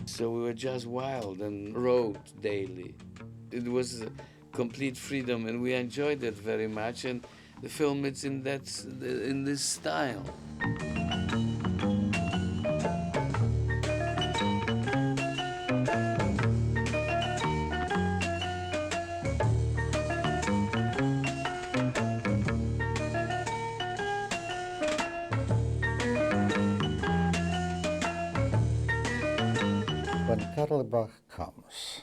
So we were just wild and wrote daily. It was a complete freedom, and we enjoyed it very much. And the film is in this style. When Kettelbach comes,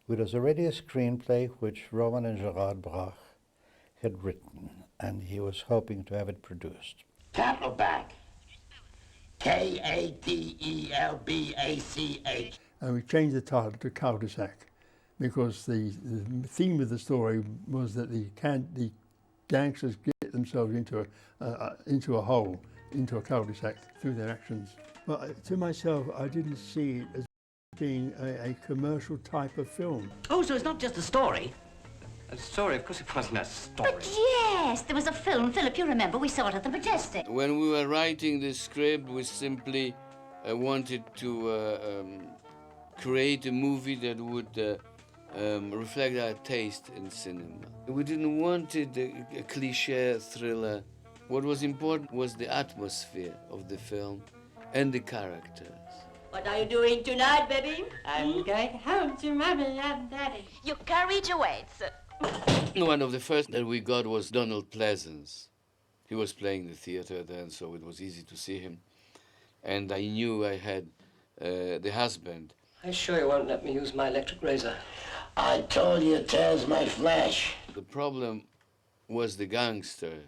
it was already a screenplay which Roman and Gerard Brach had written, and he was hoping to have it produced. Kettelbach. K-A-T-E-L-B-A-C-H. And we changed the title to Cul De Sac because the theme of the story was that the gangsters get themselves into a hole, into a cul-de-sac through their actions. But to myself, I didn't see it as being a commercial type of film. Oh, so it's not just a story? A story? Of course it wasn't a story. But yes, there was a film. Philip, you remember, we saw it at the Majestic. When we were writing the script, we simply wanted to create a movie that would reflect our taste in cinema. We didn't want it a cliché thriller. What was important was the atmosphere of the film and the characters. What are you doing tonight, baby? I'm going home to Mommy and Daddy. Your carriage awaits. One of the first that we got was Donald Pleasance. He was playing the theater then, so it was easy to see him. And I knew I had the husband. Are you sure you won't let me use my electric razor? I told you it tears my flesh. The problem was the gangster,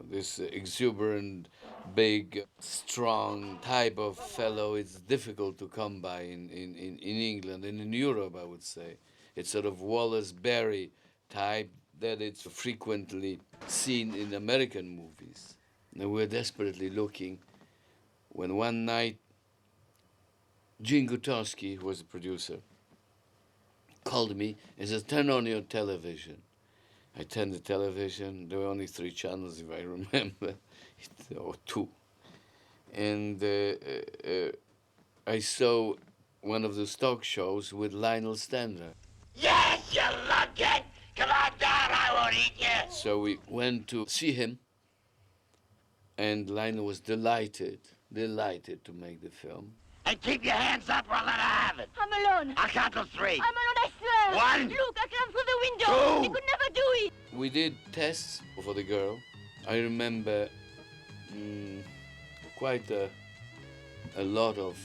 this exuberant, big, strong type of fellow. It's difficult to come by in England and in Europe, I would say. It's sort of Wallace Berry type that it's frequently seen in American movies. And we were desperately looking when one night Gene Gutowski, who was the producer, called me and said, "Turn on your television." I turned the television. There were only 3 channels, if I remember, or 2. And I saw one of the stock shows with Lionel Stander. Yes, you lunkhead! Come on down, I won't eat you! So we went to see him, and Lionel was delighted to make the film. And keep your hands up or I'll let her have it. I'm alone. I'll count to 3. I'm alone, I swear. 1. Look, I came through the window. 2. He could never do it. We did tests for the girl. I remember quite a lot of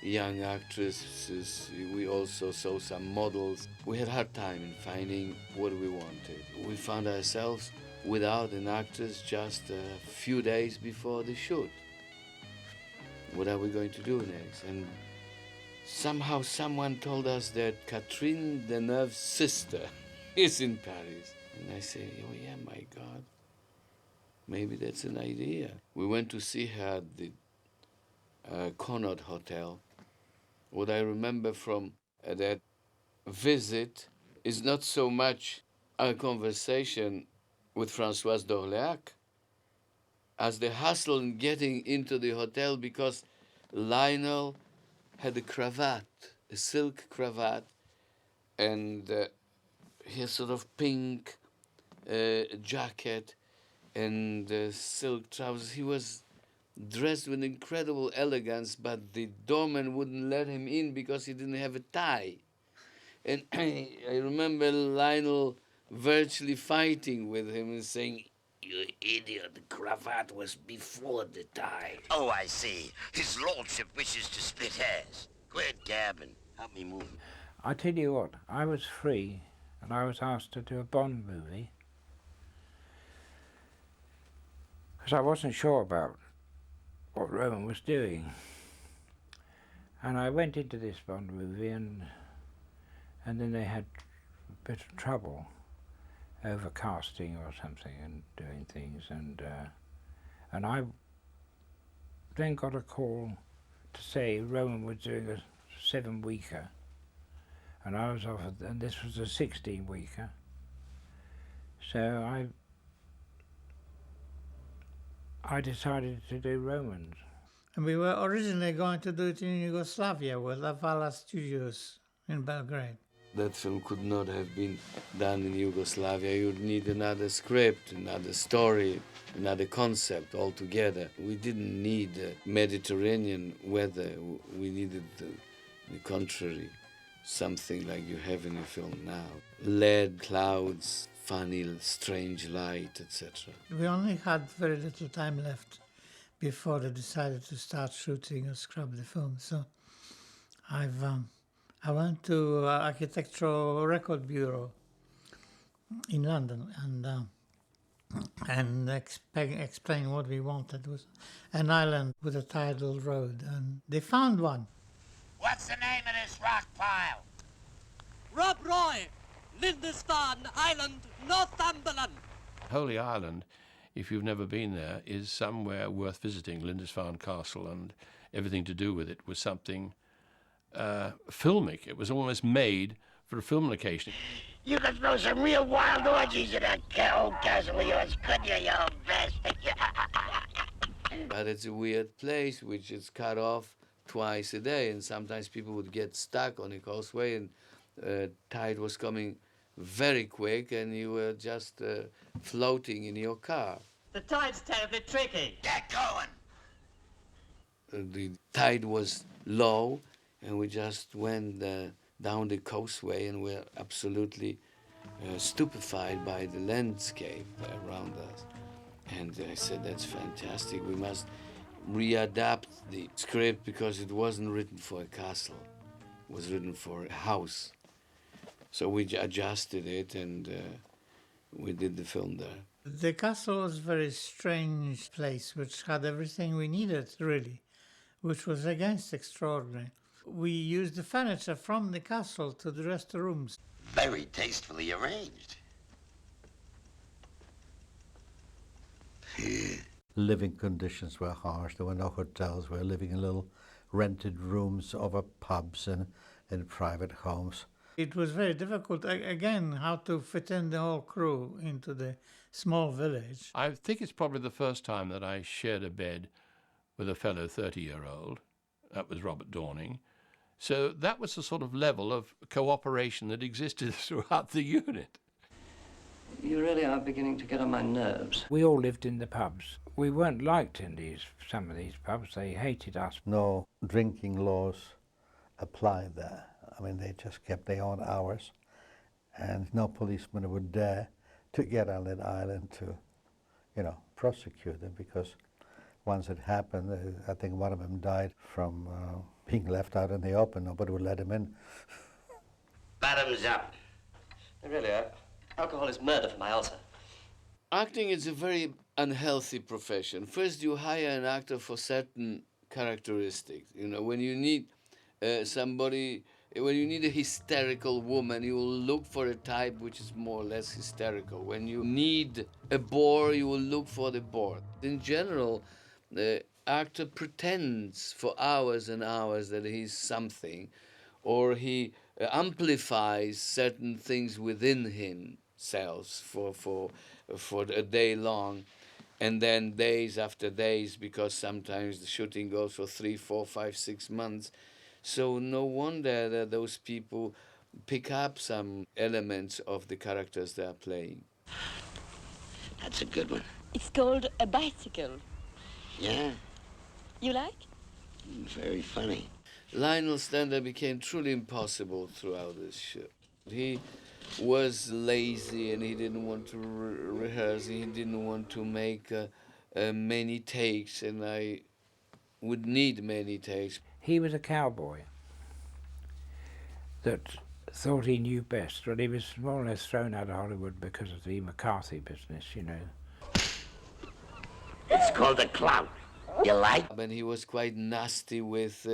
young actresses. We also saw some models. We had a hard time in finding what we wanted. We found ourselves without an actress just a few days before the shoot. What are we going to do next? And somehow someone told us that Catherine Deneuve's sister is in Paris. And I say, oh yeah, my God, maybe that's an idea. We went to see her at the Connaught Hotel. What I remember from that visit is not so much our conversation with Françoise d'Orléac as the hustle in getting into the hotel, because Lionel had a cravat, a silk cravat, and his sort of pink jacket and silk trousers. He was dressed with incredible elegance, but the doorman wouldn't let him in because he didn't have a tie. And I remember Lionel virtually fighting with him and saying, "You idiot, the cravat was before the tie." Oh, I see. His lordship wishes to split hairs. Go ahead, Gavin. Help me move. I tell you what, I was free and I was asked to do a Bond movie because I wasn't sure about what Roman was doing. And I went into this Bond movie and then they had a bit of trouble over casting or something and doing things, and I then got a call to say Roman was doing a 7-weeker and I was offered, and this was a 16-weeker. So I decided to do Romans. And we were originally going to do it in Yugoslavia with Avala Studios in Belgrade. That film could not have been done in Yugoslavia. You'd need another script, another story, another concept altogether. We didn't need Mediterranean weather. We needed the contrary, something like you have in a film now. Lead, clouds, funny, strange light, etc. We only had very little time left before they decided to start shooting or scrub the film. So I went to Architectural Record Bureau in London and explained what we wanted. It was an island with a tidal road, and they found one. What's the name of this rock pile? Rob Roy, Lindisfarne Island, Northumberland. Holy Island, if you've never been there, is somewhere worth visiting. Lindisfarne Castle and everything to do with it was something filmic. It was almost made for a film location. You could throw some real wild orgies in that old castle of yours, couldn't you, you old bastard? But it's a weird place which is cut off twice a day, and sometimes people would get stuck on the causeway, and tide was coming very quick, and you were just floating in your car. The tide's terribly tricky. Get going. The tide was low, and we just went down the causeway, and we're absolutely stupefied by the landscape around us. And I said, that's fantastic. We must readapt the script because it wasn't written for a castle. It was written for a house. So we adjusted it, and we did the film there. The castle was a very strange place, which had everything we needed, really, which was against extraordinary. We used the furniture from the castle to the rest of the rooms. Very tastefully arranged. Living conditions were harsh. There were no hotels. We were living in little rented rooms over pubs and in private homes. It was very difficult, again, how to fit in the whole crew into the small village. I think it's probably the first time that I shared a bed with a fellow 30-year-old. That was Robert Dorning. So that was the sort of level of cooperation that existed throughout the unit. You really are beginning to get on my nerves. We all lived in the pubs. We weren't liked in some of these pubs. They hated us. No drinking laws applied there. I mean, they just kept their own hours, and no policeman would dare to get on that island to, prosecute them, because once it happened, I think one of them died from being left out in the open. Nobody would let him in. Bottoms up. Really, alcohol is murder for my ulcer. Acting is a very unhealthy profession. First, you hire an actor for certain characteristics. When you need somebody, when you need a hysterical woman, you will look for a type which is more or less hysterical. When you need a bore, you will look for the bore. In general, the actor pretends for hours and hours that he's something, or he amplifies certain things within himself for a day long, and then days after days, because sometimes the shooting goes for 3, 4, 5, 6 months. So no wonder that those people pick up some elements of the characters they are playing. That's a good one. It's called a bicycle. Yeah, You like? very funny. Lionel Stander became truly impossible throughout this shoot. He was lazy, and he didn't want to rehearse. He didn't want to make many takes, and I would need many takes. He was a cowboy that thought he knew best. Well, he was more or less thrown out of Hollywood because of the McCarthy business, It's called a clout. You like? And he was quite nasty with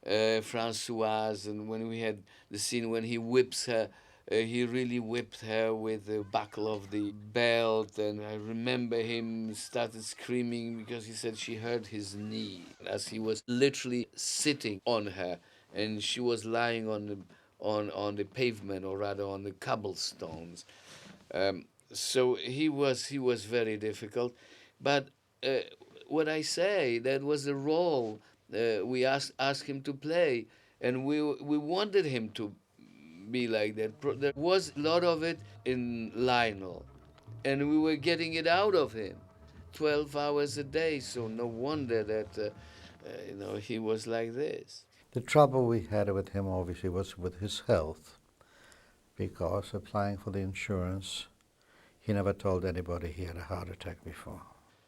Francoise, and when we had the scene when he whips her, he really whipped her with the buckle of the belt, and I remember him started screaming because he said she hurt his knee as he was literally sitting on her, and she was lying on the pavement, or rather on the cobblestones. So he was very difficult, but what I say. That was the role we asked him to play, and we wanted him to be like that. There was a lot of it in Lionel, and we were getting it out of him 12 hours a day, so no wonder that he was like this. The trouble we had with him obviously was with his health, because applying for the insurance, he never told anybody he had a heart attack before.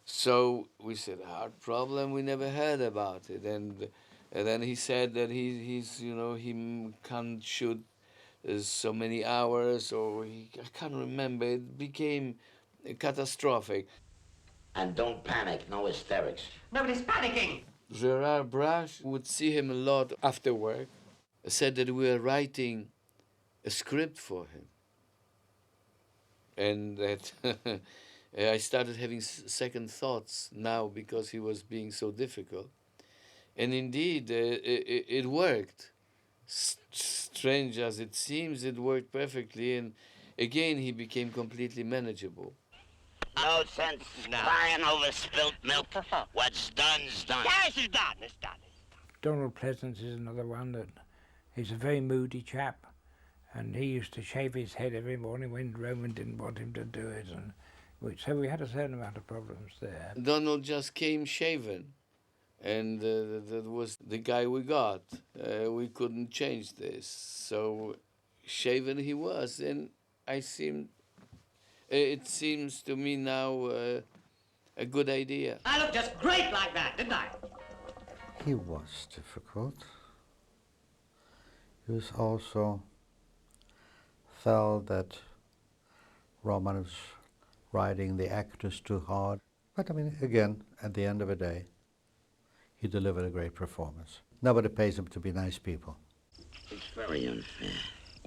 So we said, heart problem, we never heard about it. And then he said that he can't shoot so many hours, or I can't remember. It became catastrophic. And don't panic, no hysterics. Nobody's panicking. Gerard Brache would see him a lot after work, said that we were writing a script for him. And that I started having second thoughts now because he was being so difficult. And indeed, it worked. Strange as it seems, it worked perfectly. And again, he became completely manageable. No sense crying over spilt milk. What's done's done. Yes, it's done. It's done. Donald Pleasance is another one that he's a very moody chap, and he used to shave his head every morning when Roman didn't want him to do it, and so we had a certain amount of problems there. Donald just came shaven, and that was the guy we got. We couldn't change this, so shaven he was, and it seems to me now a good idea. I look just great like that, didn't I? He was difficult. He was also felt that Roman was riding the actors too hard. But I mean, again, at the end of the day, he delivered a great performance. Nobody pays him to be nice people. It's very unfair.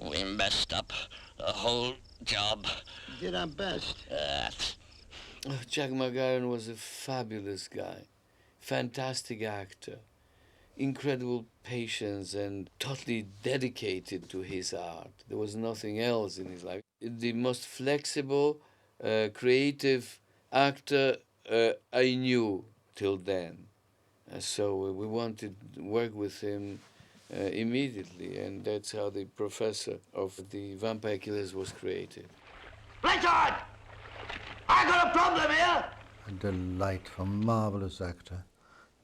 We messed up the whole job. Did our best. Jack McGarren was a fabulous guy, fantastic actor, incredible patience, and totally dedicated to his art. There was nothing else in his life. The most flexible, creative actor I knew till then. So we wanted to work with him immediately, and that's how the professor of the Vampire Killers was created. Blanchard! I got a problem here! A delightful, marvelous actor,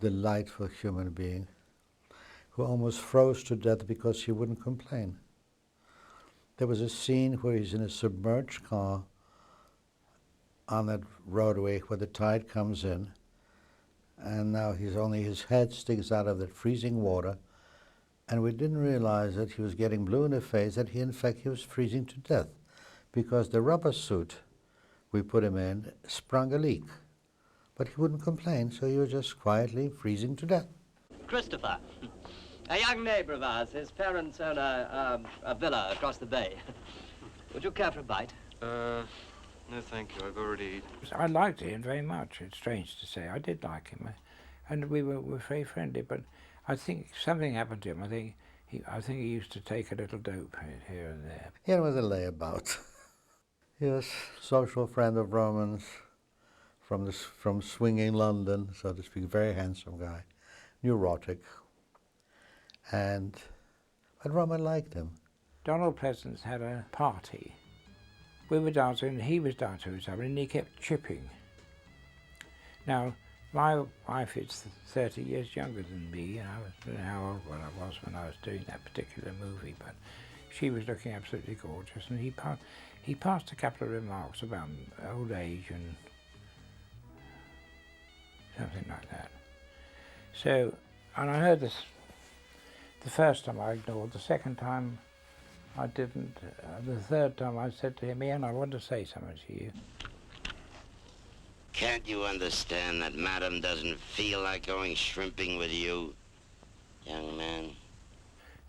delightful human being, who almost froze to death because he wouldn't complain. There was a scene where he's in a submerged car on that roadway where the tide comes in, and now his head sticks out of the freezing water, and we didn't realize that he was getting blue in the face, that in fact he was freezing to death, because the rubber suit we put him in sprung a leak. But he wouldn't complain, so he was just quietly freezing to death. Christopher, a young neighbor of ours. His parents own a villa across the bay. Would you care for a bite? No, thank you. I've already eaten. I liked him very much. It's strange to say. I did like him, and we were very friendly. But I think something happened to him. I think he used to take a little dope here and there. He was a layabout. He was a social friend of Roman's from swinging London, so to speak. Very handsome guy, neurotic, but Roman liked him. Donald Pleasance had a party. We were dancing, and he was dancing with somebody, and he kept chipping. Now, my wife is 30 years younger than me, and I don't know how old I was when I was doing that particular movie, but she was looking absolutely gorgeous, and he passed a couple of remarks about old age and something like that. So, and I heard this the first time I ignored, the second time I didn't, the third time I said to him, Ian, I want to say something to you. Can't you understand that Madam doesn't feel like going shrimping with you, young man?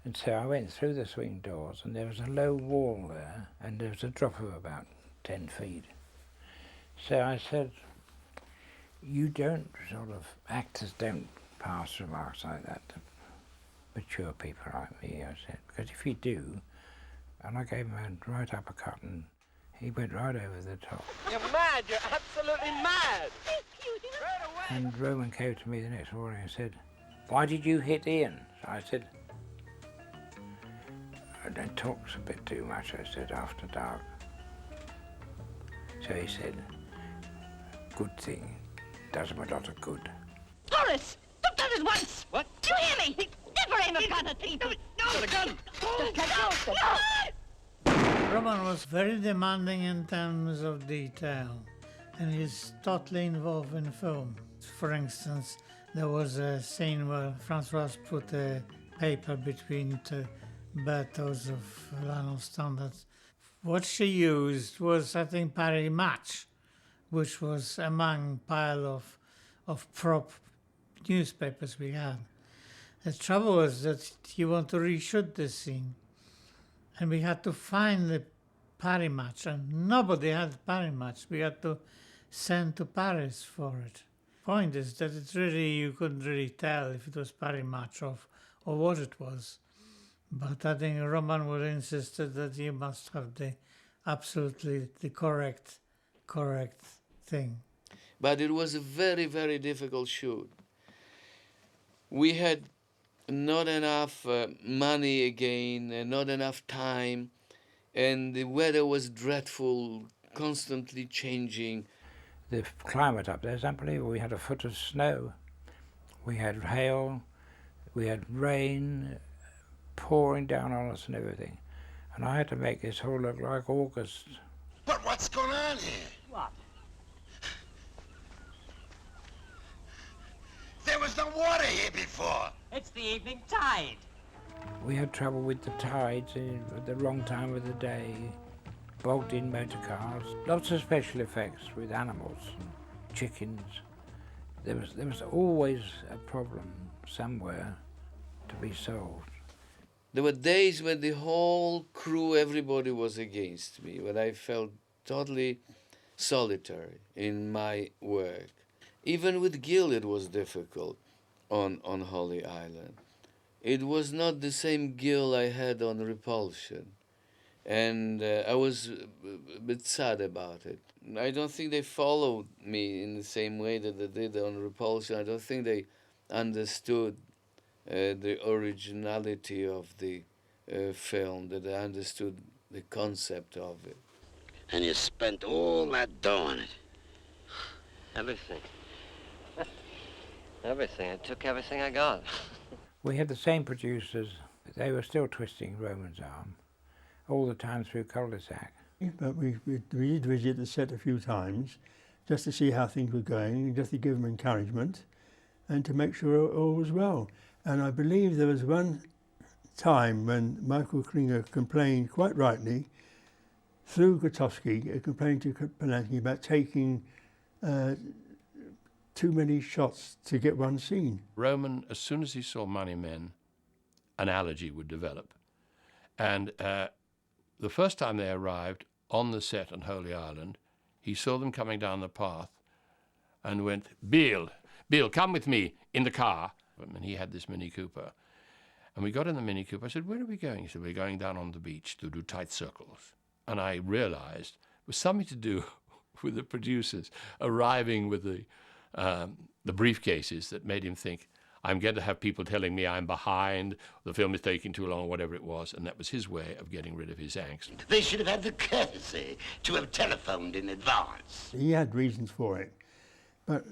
And so I went through the swing doors, and there was a low wall there, and there was a drop of about 10 feet. So I said, you don't actors don't pass remarks like that to mature people like me, I said, because if you do, and I gave him a right uppercut, and He went right over the top. You're mad. You're absolutely mad. And Roman came to me the next morning and said, "Why did you hit Ian?" So I said, "I don't talk a bit too much," I said, "after dark." So he said, "Good thing. Does him a lot of good." Horace! Don't do this once! What? Do you hear me? He never aim a gun at people! No, the gun. Just let go! Roman was very demanding in terms of detail, and he's totally involved in film. For instance, there was a scene where Francoise put a paper between two battles of Lionel standards. What she used was, I think, Paris Match, which was among pile of prop newspapers we had. The trouble was that you want to reshoot this scene, and we had to find the Paris Match, and nobody had Paris Match. We had to send to Paris for it. Point is that it's really, you couldn't really tell if it was Paris Match or what it was. But I think Roman would insisted that you must have the absolutely the correct thing. But it was a very, very difficult shoot. We had not enough money again, and not enough time, and the weather was dreadful, constantly changing. The climate up there is unbelievable. We had a foot of snow, we had hail, we had rain pouring down on us and everything. And I had to make this whole look like August. But what's going on here? What? There was no water here before. It's the evening tide. We had trouble with the tides at the wrong time of the day, bogged in motor cars, lots of special effects with animals, chickens. There was always a problem somewhere to be solved. There were days when the whole crew, everybody was against me, when I felt totally solitary in my work. Even with Gil it was difficult on Holy Island. It was not the same Gil I had on Repulsion. And I was a bit sad about it. I don't think they followed me in the same way that they did on Repulsion. I don't think they understood the originality of the film, that they understood the concept of it. And you spent all that dough on it. Everything. Everything. I took everything I got. We had the same producers. They were still twisting Roman's arm all the time through Cul De Sac. But we did visit the set a few times just to see how things were going, just to give them encouragement and to make sure all was well. And I believe there was one time when Michael Klinger complained, quite rightly, through Grotowski, complained to Polanski about taking too many shots to get one scene. Roman, as soon as he saw Money Men, an allergy would develop. And the first time they arrived on the set on Holy Island, he saw them coming down the path and went, Bill, come with me in the car. And he had this Mini Cooper. And we got in the Mini Cooper. I said, where are we going? He said, we're going down on the beach to do tight circles. And I realized it was something to do with the producers arriving with the briefcases that made him think, I'm going to have people telling me I'm behind, the film is taking too long, or whatever it was, and that was his way of getting rid of his angst. They should have had the courtesy to have telephoned in advance. He had reasons for it, but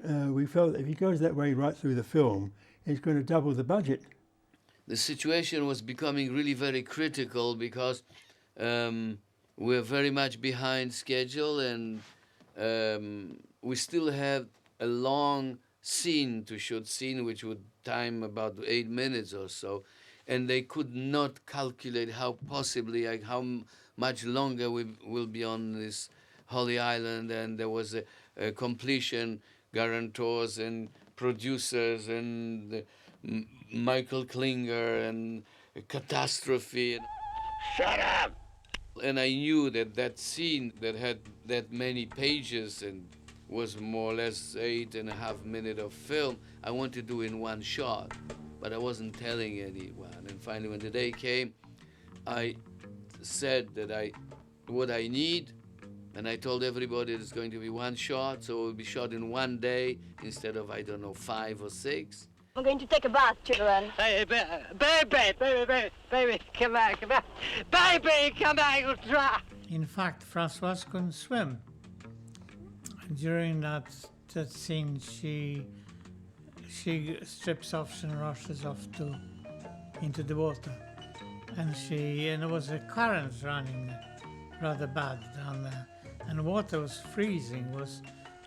we felt that if he goes that way right through the film, it's going to double the budget. The situation was becoming really very critical because we're very much behind schedule, and we still have a long scene to shoot, which would time about 8 minutes or so, and they could not calculate how much longer we will be on this Holy Island, and there was a completion guarantors and producers and Michael Klinger and Catastrophe. Shut up! And I knew that scene that had that many pages and was more or less 8.5 minutes of film, I wanted to do in one shot, but I wasn't telling anyone. And finally, when the day came, I said that what I need And I told everybody it's going to be one shot, so it will be shot in one day instead of, I don't know, 5 or 6. I'm going to take a bath, children. Hey, baby, come back, come back. Baby, come back, you'll dry. In fact, Françoise couldn't swim. During that scene, she strips off and rushes off into the water, and there was a current running rather bad down there, and the water was freezing.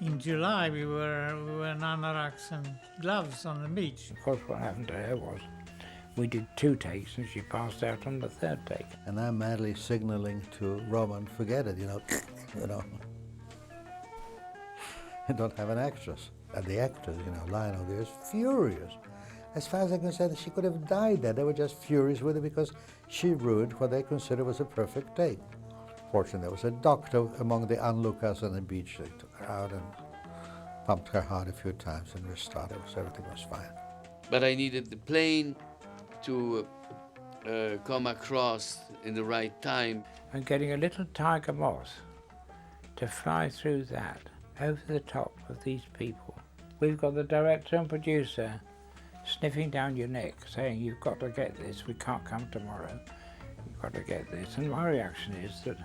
In July we were in anoraks and gloves on the beach. Of course, what happened to her was we did 2 takes and she passed out on the 3rd take. And I'm madly signaling to Roman, forget it, you know. I don't have an actress. And the actors, Lionel there is furious. As far as I'm concerned, she could have died there. They were just furious with her because she ruined what they considered was a perfect take. Fortunately, there was a doctor among the onlookers on the beach. They took her out and pumped her heart a few times and restarted, so everything was fine. But I needed the plane to come across in the right time. And getting a little tiger moth to fly through that, over the top of these people. We've got the director and producer sniffing down your neck, saying, you've got to get this, we can't come tomorrow, you've got to get this. And my reaction is that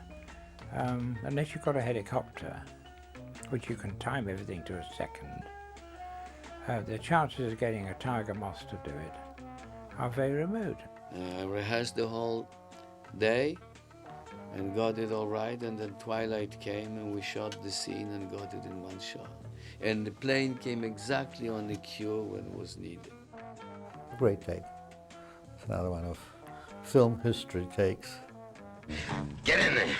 unless you've got a helicopter, which you can time everything to a second, the chances of getting a tiger moth to do it are very remote. I rehearsed the whole day and got it all right, and then twilight came and we shot the scene and got it in one shot. And the plane came exactly on the cue when it was needed. Great take. It's another one of film history takes. Get in there.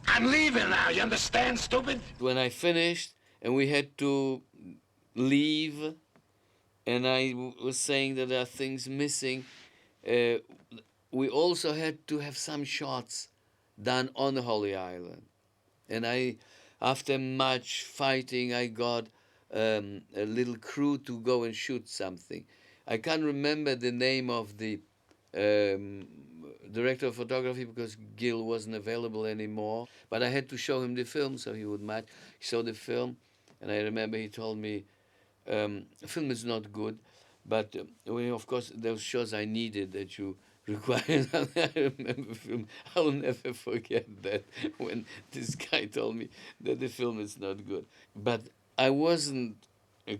I'm leaving now, you understand, stupid? When I finished and we had to leave, and I was saying that there are things missing, we also had to have some shots done on the Holy Island. And after much fighting, I got a little crew to go and shoot something. I can't remember the name of the director of photography because Gil wasn't available anymore. But I had to show him the film so he would match. He saw the film, and I remember he told me, the film is not good, but of course those shots I needed that you required. I remember film. I'll never forget that when this guy told me that the film is not good. But I wasn't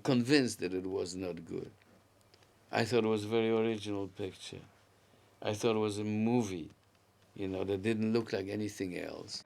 convinced that it was not good. I thought it was a very original picture. I thought it was a movie, that didn't look like anything else.